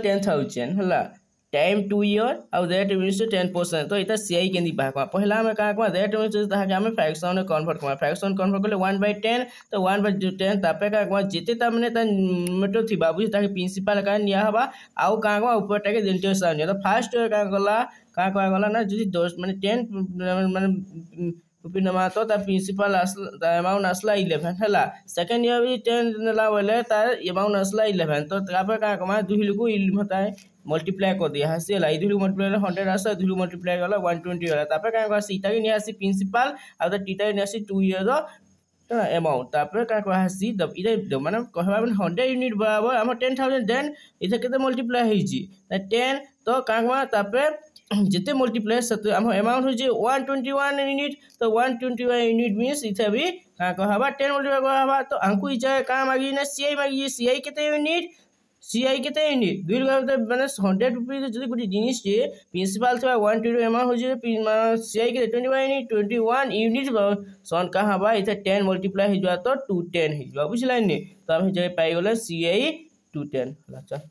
10,000 हला time 2 year और that means 10%। तो इता सीआई केंदी बाहकवा पहला में का दैट मींस ताके हम फ्रैक्शन में कन्वर्ट करवा फ्रैक्शन कन्वर्ट करले 1/10 तो 1/10 तापे का जेते ता माने ता मेटो थी बाबू ताके प्रिंसिपल का निया हबा आउ का ऊपर टाके इंटरेस्ट आ तो फर्स्ट का गला ना जदी 10 माने 10 माने रुपी नमा तो ता प्रिंसिपल अमाउंट असला 11 हला सेकंड ईयर भी 10 ला बोले तार अमाउंट असला 11 तो तापर का कमा दुहिलु को होता है मल्टीप्लाई कर दिया हसे ला इधुलु मल्टीप्लाई 100 आसा दुहिलु मल्टीप्लाई गला 120 होला तापर का सीता के नियासी प्रिंसिपल आ त टीटा नियासी 2 ईयर तो अमाउंट तापर का हसी दब इधर माने कहबा 100 यूनिट बराबर हम 10,000 देन इथे केते मल्टीप्लाई होई जी 10 तो कांगवा तापर जिते मल्टीप्लाई सत हम अमाउंट हो जे 121 यूनिट तो 121 यूनिट मींस इथे भी का कहबा 10 मल्टीप्लाई कहबा तो अंकु इजा का मागी ना सीआई मागी सीआई केते यूनिट सीआई केते यूनिट दुई गते माने 100 रुपीस जदी गुडी जिनिस जे प्रिंसिपल थवा 120 अमाउंट हो जे सीआई के 21 यूनिट सन का हबा इथे 10 मल्टीप्लाई हो जा तो 210 हो जा बुझलानी तो हम जे पाई गेले सीआई 210 अच्छा।